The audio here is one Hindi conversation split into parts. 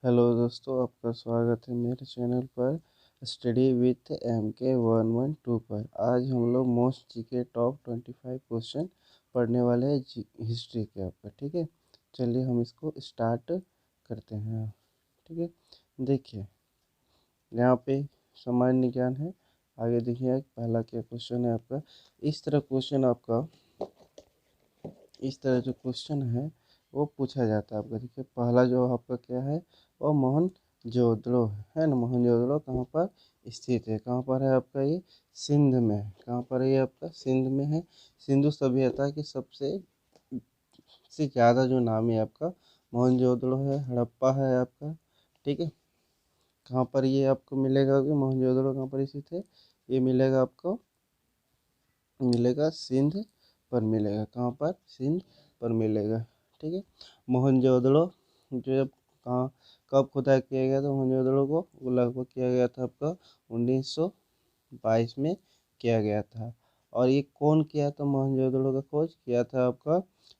हेलो दोस्तों, आपका स्वागत है मेरे चैनल पर स्टडी विथ MK 112 पर। आज हम लोग मोस्ट जीके टॉप 25 क्वेश्चन पढ़ने वाले हैं हिस्ट्री के आपका। ठीक है, चलिए हम इसको स्टार्ट करते हैं। ठीक है, देखिए यहाँ पे सामान्य ज्ञान है। आगे देखिए पहला क्या क्वेश्चन है आपका। इस तरह क्वेश्चन आपका इस तरह जो क्वेश्चन है वो पूछा जाता है आपका। देखिए पहला जो आपका क्या है वो मोहनजोदड़ो है ना। मोहनजोदड़ो कहाँ पर स्थित है, कहाँ पर है आपका ये सिंध में है। कहाँ पर है ये आपका सिंध में है। सिंधु सभ्यता की सबसे से ज़्यादा जो नाम है आपका मोहनजोदड़ो है, हड़प्पा है आपका। ठीक है, कहाँ पर ये आपको मिलेगा कि मोहनजोदड़ो कहाँ पर स्थित है, ये मिलेगा आपको मिलेगा सिंध पर मिलेगा। कहाँ पर सिंध पर मिलेगा। ठीक है, मोहनजोदड़ो जो जब कहाँ कब खुदा किया गया था मोहनजोदड़ो को, वो लगभग किया गया था आपका 1922 में किया गया था। और ये कौन किया था, मोहनजोदड़ो का खोज किया था आपका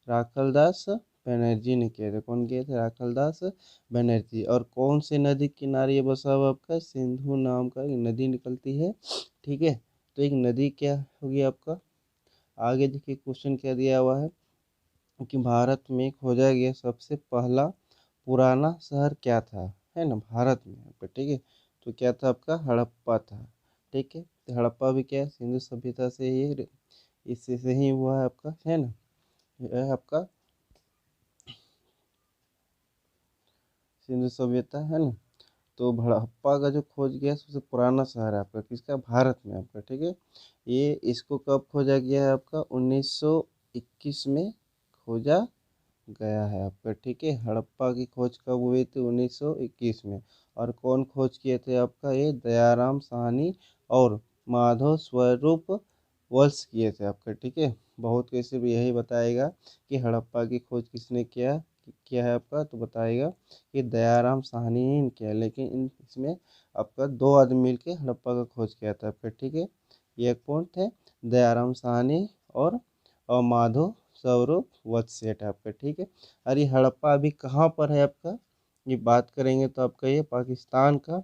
राखलदास बनर्जी ने किया था। कौन किया था, राखलदास बनर्जी। और कौन से नदी किनारे ये बसा हुआ आपका, सिंधु नाम का एक नदी निकलती है। ठीक है, तो एक नदी क्या होगी आपका। आगे देखिए क्वेश्चन क्या दिया हुआ है कि भारत में खोजा गया सबसे पहला पुराना शहर क्या था, है ना, भारत में आपका। ठीक है, तो क्या था आपका, हड़प्पा था। ठीक है, तो हड़प्पा भी क्या है, सिंधु सभ्यता से ही इससे से ही हुआ है आपका, है ना। यह है आपका सिंधु सभ्यता, है ना। तो हड़प्पा का जो खोज गया सबसे पुराना शहर है आपका किसका, भारत में आपका। ठीक है, ये इसको कब खोजा गया है आपका 1921 में खोजा गया है आपका। ठीक है, हड़प्पा की खोज कब हुई थी 1921 में। और कौन खोज किए थे आपका, ये दयाराम साहनी और माधव स्वरूप वल्स किए थे आपका। ठीक है, बहुत कैसे भी यही बताएगा कि हड़प्पा की खोज किसने किया है आपका, तो बताएगा कि दयाराम साहनी ने किया। लेकिन इसमें आपका दो आदमी मिलके हड़प्पा का खोज किया था आपका। ठीक है, ये कौन थे, दयाराम साहनी और माधव स्वरूप वत्सेट आपका। ठीक है, और ये हड़प्पा अभी कहाँ पर है आपका, ये बात करेंगे तो आपका ये पाकिस्तान का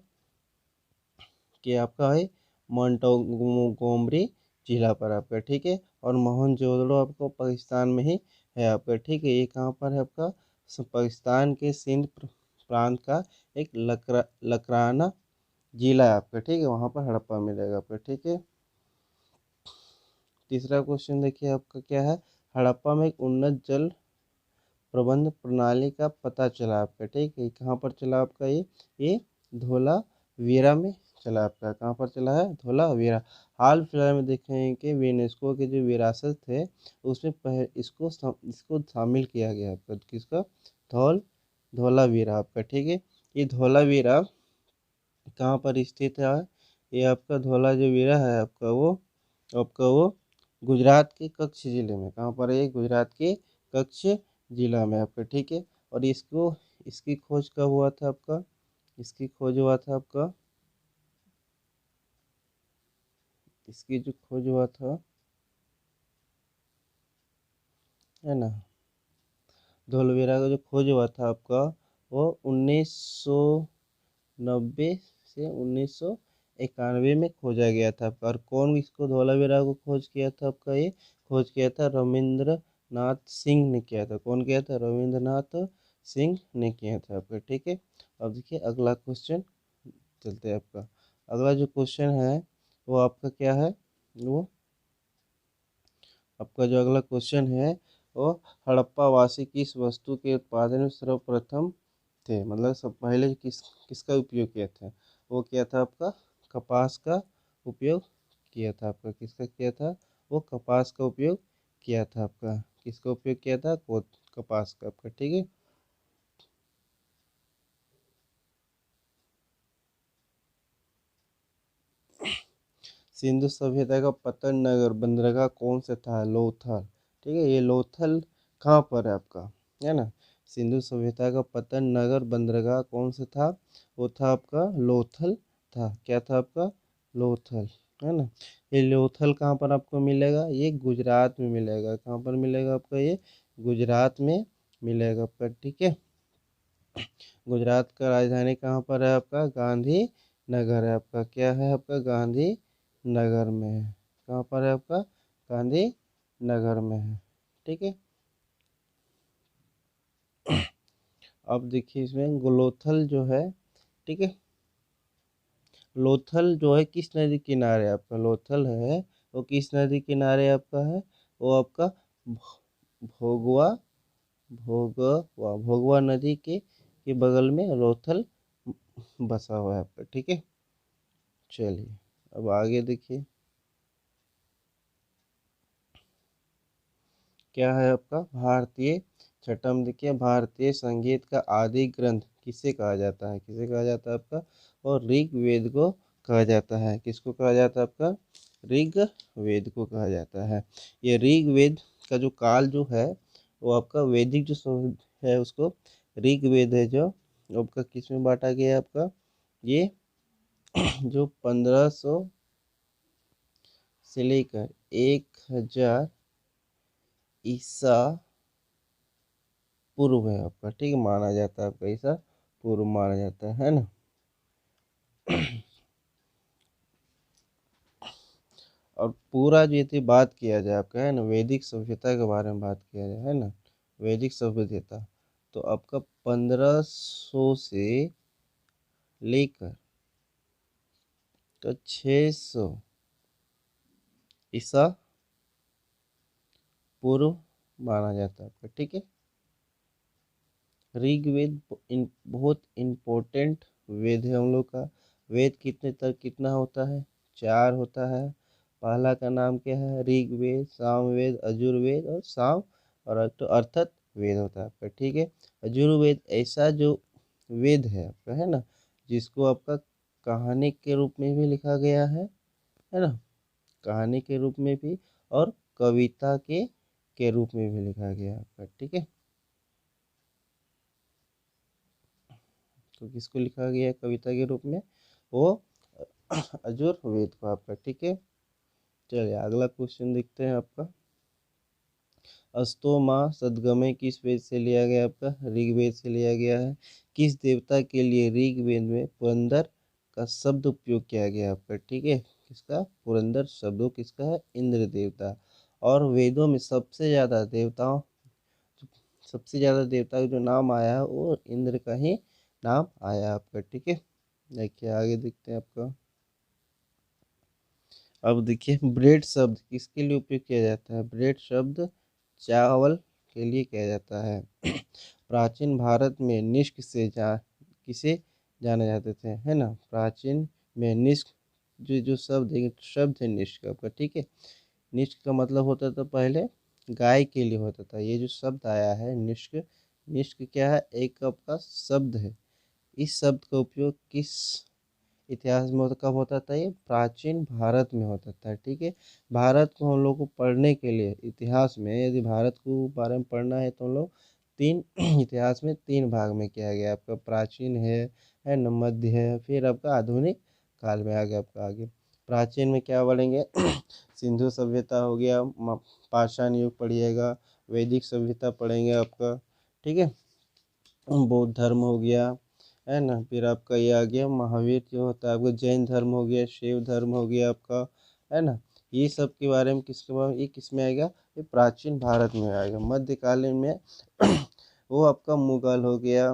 कि आपका है मोंटगोमरी जिला पर आपका। ठीक है, और मोहनजोदड़ो आपको पाकिस्तान में ही है आपका। ठीक है, ये कहाँ पर है आपका, पाकिस्तान के सिंध प्रांत का एक लकराना जिला है आपका। ठीक है, वहाँ पर हड़प्पा मिलेगा आपका। ठीक है, तीसरा क्वेश्चन देखिए आपका क्या है, हड़प्पा में एक उन्नत जल प्रबंध प्रणाली का पता चला आपका। ठीक है, कहाँ पर चला आपका ये धोलावीरा में चला आपका। कहाँ पर चला है, धोलावीरा। हाल फिलहाल में देखे हैं कि यूनेस्को के जो विरासत है उसमें इसको शामिल किया गया आपका, किसका, धोलावीरा आपका। ठीक है, ये धोलावीरा कहाँ पर स्थित है, ये आपका धौला जो वीरा है आपका वो गुजरात के कच्छ जिले में। कहाँ पर है ये, गुजरात के कच्छ जिला में आपका। ठीक है, और इसकी खोज कब हुआ था आपका, इसकी खोज हुआ था आपका, इसकी जो खोज हुआ था, है ना, धौलवीरा का जो खोज हुआ था आपका वो 1990 से 1991 में खोजा गया था आपका। और कौन इसको धौलावीरा को खोज किया था आपका, ये खोज किया था रविंद्र नाथ सिंह ने किया था। कौन किया था, रविंद्र नाथ सिंह ने किया था आपका। ठीक है, अब देखिए अगला क्वेश्चन चलते हैं आपका। अगला जो क्वेश्चन है वो आपका क्या है, वो आपका जो अगला क्वेश्चन है वो हड़प्पा वासी किस वस्तु के उत्पादन में सर्वप्रथम थे, मतलब सब पहले किसका उपयोग किया था, वो क्या था आपका, कपास का उपयोग किया था आपका। किसका किया था, वो कपास का उपयोग किया था आपका। किसका उपयोग किया था, कपास का आपका। ठीक है, सिंधु सभ्यता का पतन नगर बंदरगाह कौन सा था, लोथल। ठीक है, ये लोथल कहाँ पर है आपका, है ना। सिंधु सभ्यता का पतन नगर बंदरगाह कौन सा था, वो था आपका लोथल था। क्या था आपका, लोथल, है ना। ये लोथल कहाँ पर आपको मिलेगा, ये गुजरात में मिलेगा। कहाँ पर मिलेगा आपका, ये गुजरात में मिलेगा आपका। ठीक है, गुजरात का राजधानी कहाँ पर है आपका? गांधी नगर है आपका। क्या है आपका? गांधी नगर में है। कहाँ पर है आपका? गांधी नगर में है। ठीक है। अब देखिए इसमें लोथल जो है, ठीक है, लोथल जो है किस नदी किनारे आपका? लोथल है वो किस नदी किनारे आपका है? वो आपका भोगवा भोगवा नदी के बगल में लोथल बसा हुआ है आपका। ठीक है। चलिए अब आगे देखिए क्या है आपका? भारतीय, छठम देखिए, भारतीय संगीत का आदि ग्रंथ किसे कहा जाता है? किसे कहा जाता है आपका? और ऋग्वेद को कहा जाता है। किसको कहा जाता है आपका? ऋग्वेद को कहा जाता है। ये ऋग्वेद का जो काल जो है वो आपका वैदिक जो है उसको ऋग्वेद है जो आपका किस में बांटा गया है आपका? ये जो 1500 से लेकर 1000 ईसा पूर्व है आपका। ठीक है, माना जाता है आपका ईसा पूर्व माना जाता है ना। और पूरा जो यदि बात किया जाए आपका, है ना, वैदिक सभ्यता के बारे में बात किया जाए, है ना, वैदिक सभ्यता, तो आपका 1500 से लेकर तो 600 ईसा पूर्व माना जाता है आपका। ठीक है। ऋग्वेद बहुत इम्पोर्टेंट वेद है हम लोग का। वेद कितने तक कितना होता है? 4 होता है। पहला का नाम क्या है? ऋग्वेद, सामवेद, अजुर्वेद और साम और तो अर्थत वेद होता है आपका। ठीक है। अजुर्वेद ऐसा जो वेद है आपका, है ना, जिसको आपका कहानी के रूप में भी लिखा गया है ना, कहानी के रूप में भी और कविता के रूप में भी लिखा गया है आपका। ठीक है। तो किसको लिखा गया है कविता के रूप में? वो अजुर्वेद को आपका। ठीक है। चलिए अगला क्वेश्चन देखते हैं आपका। अस्तो माह सदगमय किस वेद से लिया गया आपका? ऋग्वेद से लिया गया है। किस देवता के लिए ऋग्वेद में पुरंदर का शब्द उपयोग किया गया आपका? ठीक है। किसका? पुरंदर शब्द किसका है? इंद्र देवता। और वेदों में सबसे ज्यादा देवता का जो नाम आया है वो इंद्र का ही नाम आया आपका। ठीक है। देखिए आगे देखते हैं आपका। अब देखिए ब्रेड शब्द किसके लिए उपयोग किया जाता है? ब्रेड शब्द चावल के लिए किया जाता है। प्राचीन भारत में निष्क से किसे जाने जाते थे, है ना? प्राचीन में निष्क जो शब्द है निष्क आपका। ठीक है। निष्क का मतलब होता था पहले गाय के लिए होता था। ये जो शब्द आया है निष्क, निष्क क्या है? एक आपका शब्द है। इस शब्द का उपयोग किस इतिहास में कब होता था? ये प्राचीन भारत में होता था। ठीक है। भारत को हम लोग को पढ़ने के लिए इतिहास में यदि भारत को बारे में पढ़ना है तो हम लोग तीन इतिहास में 3 भाग में किया गया आपका। प्राचीन है न, मध्य है, फिर आपका आधुनिक काल में आ गया आपका आगे। प्राचीन में क्या पढ़ेंगे? सिंधु सभ्यता हो गया, पाषाण युग पढ़िएगा, वैदिक सभ्यता पढ़ेंगे आपका। ठीक है। बौद्ध धर्म हो गया, है ना, फिर आपका ये आ गया महावीर जो होता है आपका, जैन धर्म हो गया, शिव धर्म हो गया आपका, है ना। ये सब के बारे में किसके बारे में? ये किस में आएगा? ये प्राचीन भारत में आएगा। मध्यकालीन में वो आपका मुगल हो गया,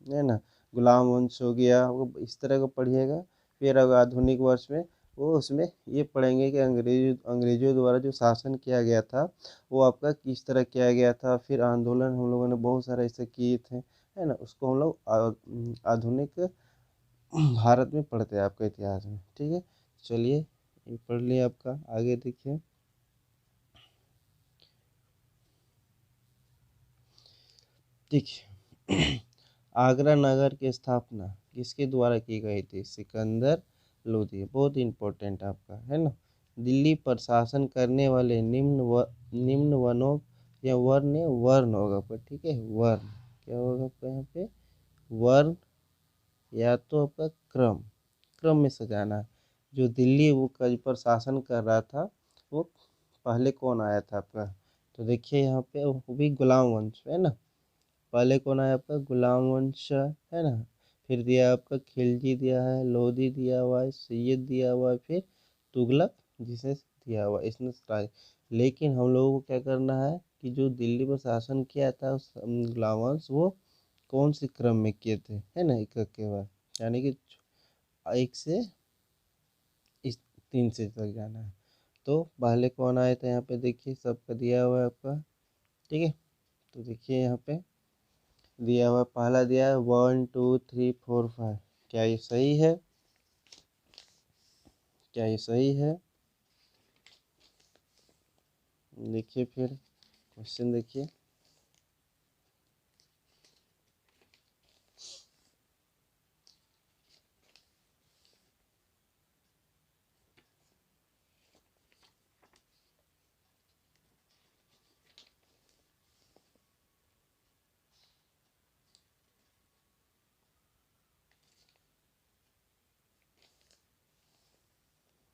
है ना, गुलाम वंश हो गया, वो इस तरह का पढ़िएगा। फिर अगर आधुनिक वर्ष में वो उसमें ये पढ़ेंगे कि अंग्रेजों द्वारा जो शासन किया गया था वो आपका किस तरह किया गया था। फिर आंदोलन हम लोगों ने बहुत सारे ऐसे किए थे, है ना, उसको हम लोग आधुनिक भारत में पढ़ते हैं आपका इतिहास में। ठीक है। चलिए ये पढ़ लिया आपका। आगे देखिए। देखिए आगरा नगर की स्थापना किसके द्वारा की गई थी? सिकंदर लोधी। बहुत इंपॉर्टेंट आपका, है ना। दिल्ली पर शासन करने वाले निम्न वनों या वर्ण होगा आपका। ठीक है। वर्ण क्या होगा आपका यहाँ पे? वर्ण या तो आपका क्रम, क्रम में सजाना है। जो दिल्ली वो पर शासन कर रहा था वो पहले कौन आया था आपका? तो देखिए यहाँ पे वो भी गुलाम वंश, है ना, पहले कौन आया आपका गुलाम वंश है ना, फिर दिया आपका खिलजी दिया है, लोधी दिया हुआ है, सैयद दिया हुआ है, फिर तुगलक जिसे दिया हुआ है, इसने राज। लेकिन हम लोगों को क्या करना है कि जो दिल्ली पर शासन किया था उस गुलाम वंश, वो कौन से क्रम में किए थे, है ना, एक के बाद, यानी कि एक से इस तीन से तक जाना है। तो पहले कौन आया था यहाँ पे, देखिए सबका दिया हुआ है आपका, ठीक है। तो देखिए यहाँ पे दिया हुआ, पहला दिया है 1 2 3 4 5। क्या ये सही है, क्या ये सही है? देखिए फिर क्वेश्चन देखिए।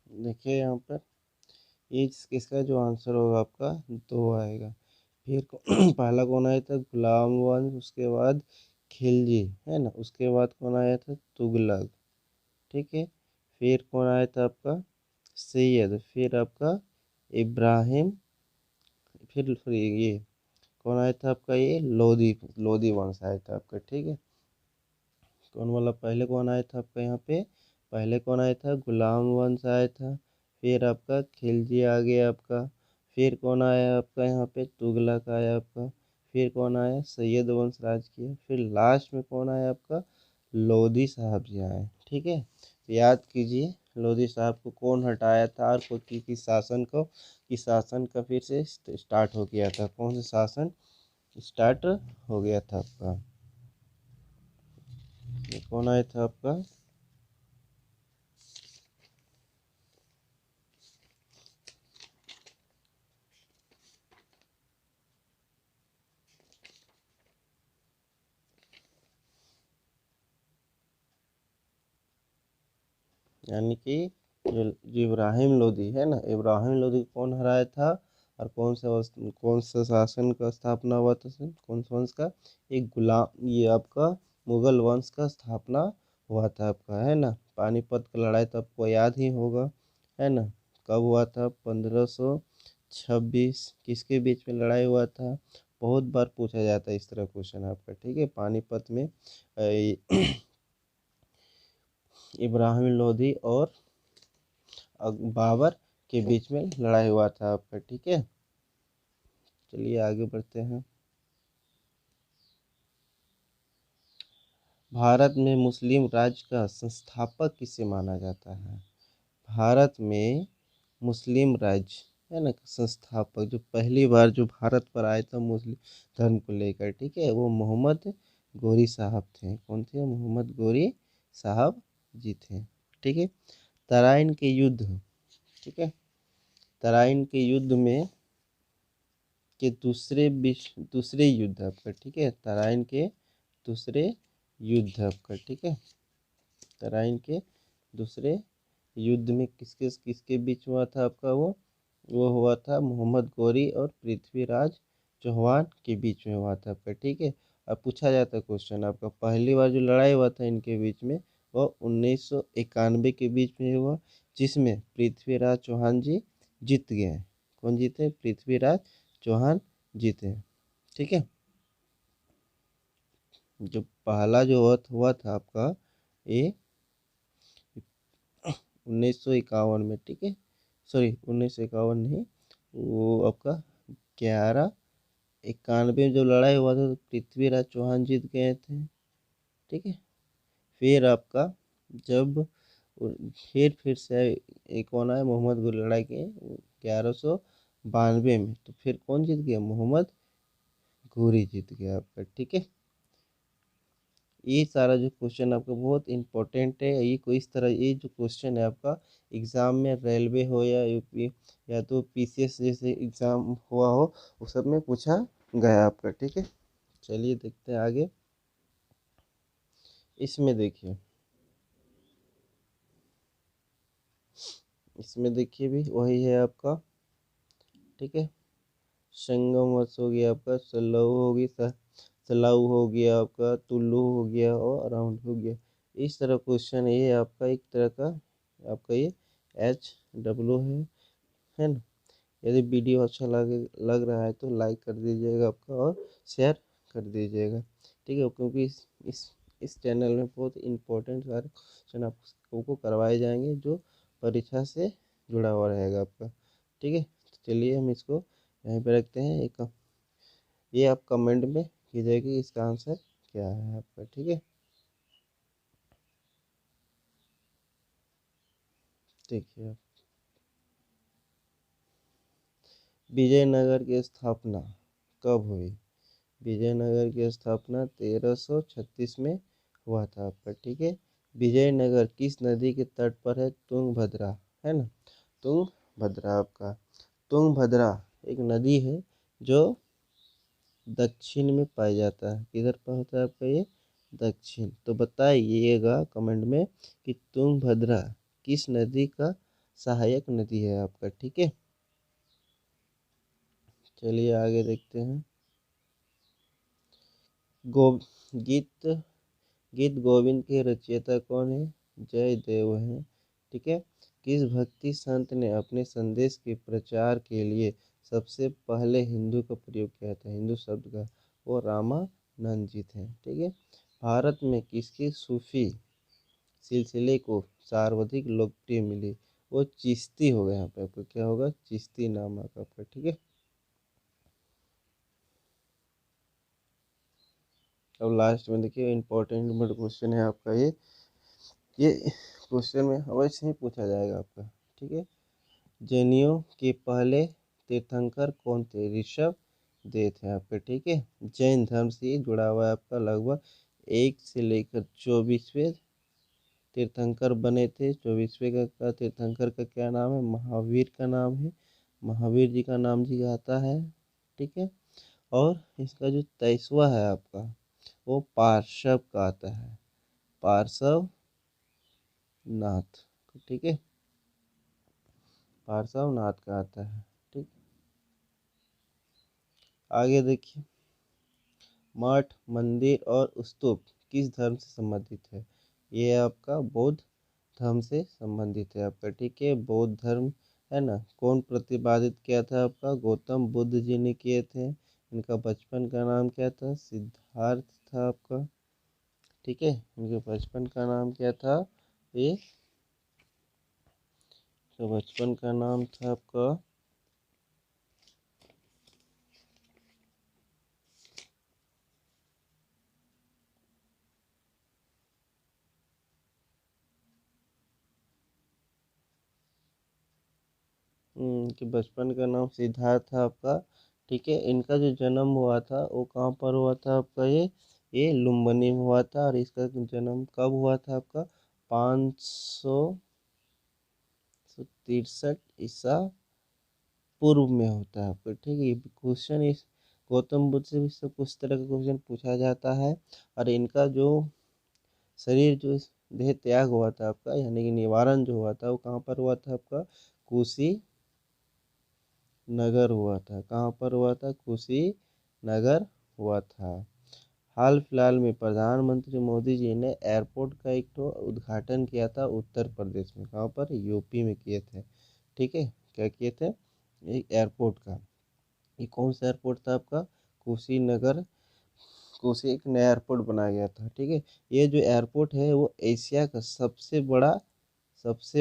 देखिए यहाँ पर ये इसका जो आंसर होगा आपका दो आएगा। फिर पहला कौन आया था, गुलाम वंश, उसके बाद खिलजी, है ना, उसके बाद कौन आया था, तुगलक, ठीक है। फिर कौन आया था आपका, सैयद, फिर आपका इब्राहिम, फिर ये कौन आया था आपका, ये लोधी, लोधी वंश आया था आपका, ठीक है। कौन वाला, पहले कौन आया था आपका यहाँ पे, पहले कौन आया था, गुलाम वंश आया था, फिर आपका खिलजी आ गया आपका, फिर कौन आया आपका यहाँ पे, तुगलक आया आपका, फिर कौन आया, सैयद वंश राज किया, फिर लास्ट में कौन आया आपका, लोधी साहब जी आए, ठीक है। याद कीजिए लोधी साहब को कौन हटाया था, और किस शासन को, किस शासन का फिर से स्टार्ट हो गया था, कौन सा शासन स्टार्ट हो गया था आपका, ये कौन आया था आपका, यानी कि जो इब्राहिम लोदी है ना, इब्राहिम लोदी को कौन हराया था, और कौन सा शासन का स्थापना हुआ था, कौन सा वंश का, एक गुलाम, ये आपका मुगल वंश का स्थापना हुआ था आपका, है ना। पानीपत का लड़ाई तो आपको याद ही होगा, है ना, कब हुआ था, 1526, किसके बीच में लड़ाई हुआ था, बहुत बार पूछा जाता है इस तरह क्वेश्चन आपका, ठीक है। पानीपत में इब्राहिम लोधी और बाबर के बीच में लड़ाई हुआ था आपका, ठीक है। चलिए आगे बढ़ते हैं। भारत में मुस्लिम राज्य का संस्थापक किसे माना जाता है, भारत में मुस्लिम राज्य है ना संस्थापक, जो पहली बार जो भारत पर आए थे मुस्लिम धर्म को लेकर, ठीक है, वो मोहम्मद गोरी साहब थे, कौन थे, मोहम्मद गोरी साहब जी थे, ठीक है। तराइन के युद्ध, ठीक है, तराइन के युद्ध में के दूसरे युद्ध आपका, ठीक है, तराइन के दूसरे युद्ध आपका, ठीक है, तराइन के दूसरे युद्ध में किसके किसके बीच हुआ था आपका, वो हुआ था मोहम्मद गोरी और पृथ्वीराज चौहान के बीच में हुआ था आपका, ठीक है। अब पूछा जाता है क्वेश्चन आपका, पहली बार जो लड़ाई हुआ था इनके बीच में वो 1991 के बीच में हुआ, जिसमें पृथ्वीराज चौहान जी जीत गए। कौन जीते, पृथ्वीराज चौहान जीते, ठीक है। जो पहला जो हुआ था आपका, ये 1951 में, ठीक है, सॉरी 1951 नहीं, वो आपका 1191 में जो लड़ाई हुआ था तो पृथ्वीराज चौहान जीत गए थे, ठीक है। फिर आपका जब फिर से एक कौन आया, मोहम्मद गोरी लड़ाई के 1192 में, तो फिर कौन जीत गया, मोहम्मद गोरी जीत गया आपका, ठीक है। ये सारा जो क्वेश्चन आपका बहुत इंपॉर्टेंट है, ये कोई इस तरह ये जो क्वेश्चन है आपका एग्ज़ाम में, रेलवे हो या यूपी या तो पीसीएस जैसे एग्ज़ाम हुआ हो, वो सब में पूछा गया आपका, ठीक है। चलिए देखते हैं आगे। इसमें देखिए, इसमें देखिए भी वही है आपका, ठीक है। संगम वंश हो गया आपका, सल्लव होगी, तलाऊ हो गया आपका, टुल्लू हो गया और अराउंड हो गया। इस तरह क्वेश्चन ये आपका एक तरह का आपका ये HW है ना। यदि वीडियो अच्छा लग रहा है तो लाइक कर दीजिएगा आपका और शेयर कर दीजिएगा, ठीक है। क्योंकि इस चैनल में बहुत इम्पोर्टेंट सारे क्वेश्चन आपको करवाए जाएंगे जो परीक्षा से जुड़ा हुआ रहेगा आपका, ठीक है। तो चलिए हम इसको यहीं पे रखते हैं। ये आप कमेंट में कीजिएगा कि इसका आंसर क्या है आपका, ठीक है। देखिए, विजयनगर की स्थापना कब हुई? विजयनगर की स्थापना 1336 में हुआ था आपका, ठीक है। विजयनगर किस नदी के तट पर है? तुंगभद्रा, है ना। तुंगभद्रा आपका, तुंगभद्रा एक नदी है जो दक्षिण में पाया जाता है। किधर पर होता है आपका ये? दक्षिण। तो बताइएगा कमेंट में कि तुंगभद्रा किस नदी का सहायक नदी है आपका, ठीक है। चलिए आगे देखते हैं। गो गीत गीत गोविंद के रचयिता कौन है? जयदेव हैं, ठीक है। किस भक्ति संत ने अपने संदेश के प्रचार के लिए सबसे पहले हिंदू का प्रयोग किया था? हिंदू शब्द का, वो रामानंद जी थे, ठीक है। भारत में किसके सूफी सिलसिले को सर्वाधिक लोकप्रिय मिली? वो चिश्ती हो गया। यहाँ पे आपको क्या होगा? चिश्ती नाम आपका, ठीक है। अब लास्ट में देखिए इम्पोर्टेंट क्वेश्चन है आपका ये क्वेश्चन में अवश्य ही पूछा जाएगा आपका, ठीक है। जैनियों के पहले तीर्थंकर कौन थे? ऋषभ देव थे आपके, ठीक है। जैन धर्म से जुड़ा हुआ है आपका, लगभग 1 से लेकर 24वें तीर्थंकर बने थे। 24वें का तीर्थंकर का क्या नाम है? महावीर का नाम है। महावीर जी का नाम जी आता है, ठीक है। और इसका जो 23वां है आपका, वो पार्श्व का आता है, पार्श्व नाथ, ठीक है। पार्श्व नाथ का आता है, ठीक। आगे देखिए, मठ, मंदिर और स्तूप किस धर्म से संबंधित है? ये आपका बौद्ध धर्म से संबंधित है आपका, ठीक है। बौद्ध धर्म है ना। कौन प्रतिपादित किया था आपका? गौतम बुद्ध जी ने किए थे। इनका बचपन का नाम क्या था? सिद्धार्थ था आपका, ठीक है। इनके बचपन का नाम क्या था? ये तो बचपन का नाम था आपका कि बचपन का नाम सिद्धार्थ था आपका, ठीक है। इनका जो जन्म हुआ था वो कहाँ पर हुआ था आपका? ये लुम्बिनी में हुआ था। और इसका जन्म कब हुआ था आपका? 563 ईसा पूर्व में होता है आपका, ठीक है। क्वेश्चन इस गौतम बुद्ध से भी सब कुछ तरह का क्वेश्चन पूछा जाता है। और इनका जो शरीर जो देह त्याग हुआ था आपका, यानी कि निवारण जो हुआ था वो कहाँ पर हुआ था आपका? कुशी नगर हुआ था। कहाँ पर हुआ था? कुशीनगर हुआ था। हाल फिलहाल में प्रधानमंत्री मोदी जी ने एयरपोर्ट का एक तो उद्घाटन किया था उत्तर प्रदेश में। कहाँ पर? यूपी में किए थे, ठीक है। क्या किए थे? एक एयरपोर्ट का। ये कौन सा एयरपोर्ट था आपका? कुशीनगर। कुशी एक नया एयरपोर्ट बनाया गया था, ठीक है। ये जो एयरपोर्ट है वो एशिया का सबसे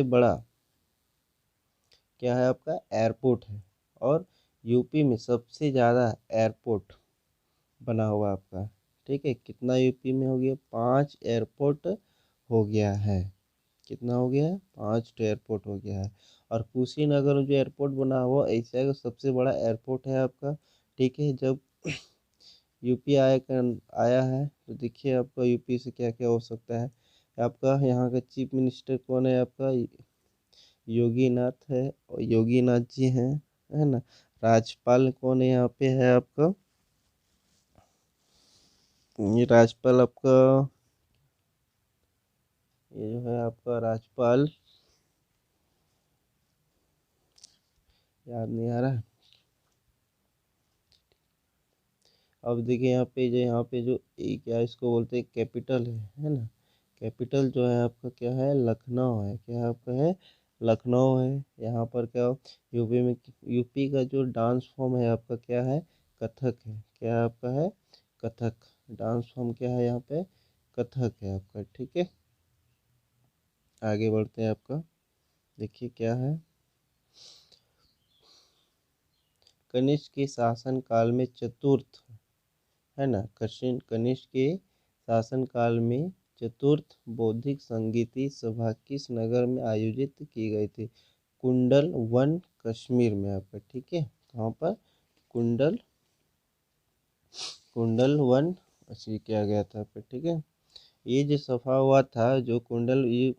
बड़ा क्या है आपका? एयरपोर्ट है। और यूपी में सबसे ज़्यादा एयरपोर्ट बना हुआ आपका, ठीक है। कितना यूपी में हो गया? 5 एयरपोर्ट हो गया है। कितना हो गया है? 5 एयरपोर्ट हो गया है। और कुशीनगर में जो एयरपोर्ट बना हुआ एशिया का सबसे बड़ा एयरपोर्ट है आपका, ठीक है। जब यूपी आया है तो देखिए आपका यूपी से क्या क्या हो सकता है। आपका यहाँ का चीफ मिनिस्टर कौन है आपका? योगी नाथ है, और योगी नाथ जी हैं, है ना। राज्यपाल कौन है यहाँ पे है आपका? ये राज्यपाल आपका, ये जो है आपका राज्यपाल, याद नहीं आ रहा। अब देखिए यहाँ पे जो क्या इसको बोलते हैं, कैपिटल है ना। कैपिटल जो है आपका क्या है, लखनऊ है। क्या आपका है, लखनऊ है। यहाँ पर क्या यूपी में, यूपी का जो डांस फॉर्म है आपका क्या है, कथक है। क्या आपका है, कथक। डांस फॉर्म क्या है यहाँ पे, कथक है आपका, ठीक है। आगे बढ़ते हैं आपका, देखिए क्या है, कनिष्क के शासन काल में चतुर्थ, है ना, कनिष्क के शासन काल में चतुर्थ बौद्धिक संगीति सभा किस नगर में आयोजित की गई थी। कुंडल वन, कश्मीर में आपका, ठीक है। कहाँ पर, कुंडल, कुंडल वन अचीव किया गया था आपका, ठीक है। ये जो सफा हुआ था, जो कुंडल ये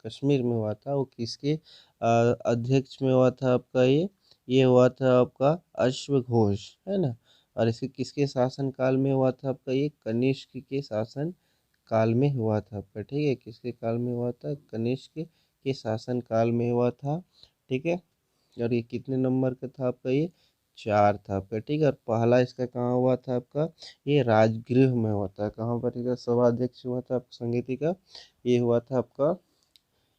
कश्मीर में हुआ था, वो किसके अध्यक्ष में हुआ था आपका, ये हुआ था आपका अश्वघोष, है ना। और इसे किसके शासन काल में हुआ था आपका, ये कनिष्क के शासन काल में हुआ था आपका, ठीक है। किसके काल में हुआ था, कनिष्क के शासन काल में हुआ था, ठीक है। और ये कितने नंबर का था आपका, ये 4 था आपका, ठीक है। और पहला इसका कहाँ हुआ था आपका, ये राजगृह में हुआ था। कहाँ पर इसका सभा अध्यक्ष हुआ था आपका समिति का, ये हुआ था आपका,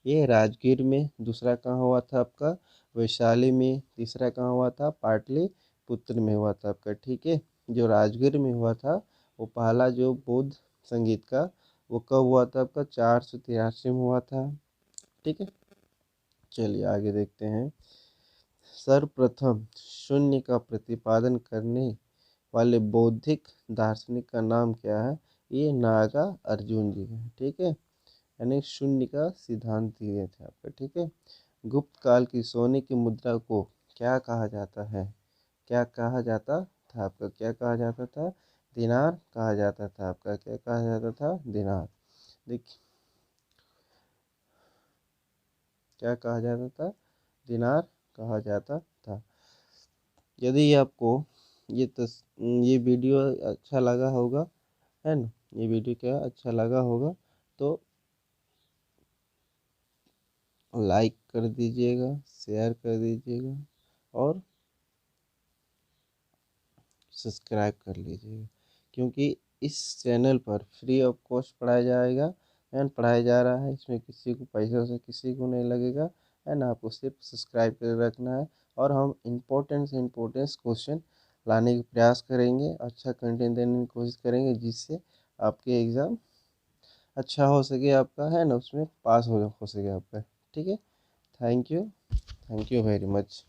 ये राजगीर में। दूसरा कहाँ हुआ था आपका, वैशाली में। तीसरा कहाँ हुआ था, पाटलिपुत्र में हुआ था आपका, ठीक है। जो राजगीर में हुआ था, वो पहला जो बौद्ध संगीत का, वो कब हुआ था आपका, 483 में हुआ था, ठीक है। चलिए आगे देखते हैं। सर्वप्रथम शून्य का प्रतिपादन करने वाले बौद्धिक दार्शनिक का नाम क्या है, ये नागा अर्जुन जी है, ठीक है। यानी शून्य का सिद्धांत दिए थे आपका, ठीक है। गुप्त काल की सोने की मुद्रा को क्या कहा जाता है, क्या कहा जाता था आपका, क्या कहा जाता था, दिनार कहा जाता था आपका। क्या कहा जाता था, दिनार। देखिए क्या कहा जाता था, दिनार कहा जाता था। यदि आपको ये ये वीडियो अच्छा लगा होगा, है ना, ये वीडियो क्या अच्छा लगा होगा, तो लाइक कर दीजिएगा, शेयर कर दीजिएगा, और सब्सक्राइब कर लीजिएगा। क्योंकि इस चैनल पर फ्री ऑफ कॉस्ट पढ़ाया जाएगा एंड पढ़ाया जा रहा है। इसमें किसी को पैसे से किसी को नहीं लगेगा, है ना। आपको सिर्फ सब्सक्राइब कर रखना है, और हम इम्पोर्टेंट से इम्पोर्टेंट क्वेश्चन लाने का प्रयास करेंगे, अच्छा कंटेंट देने की कोशिश करेंगे, जिससे आपके एग्ज़ाम अच्छा हो सके आपका, है ना, उसमें पास हो सके आपका, ठीक है। Thank you, thank you very much.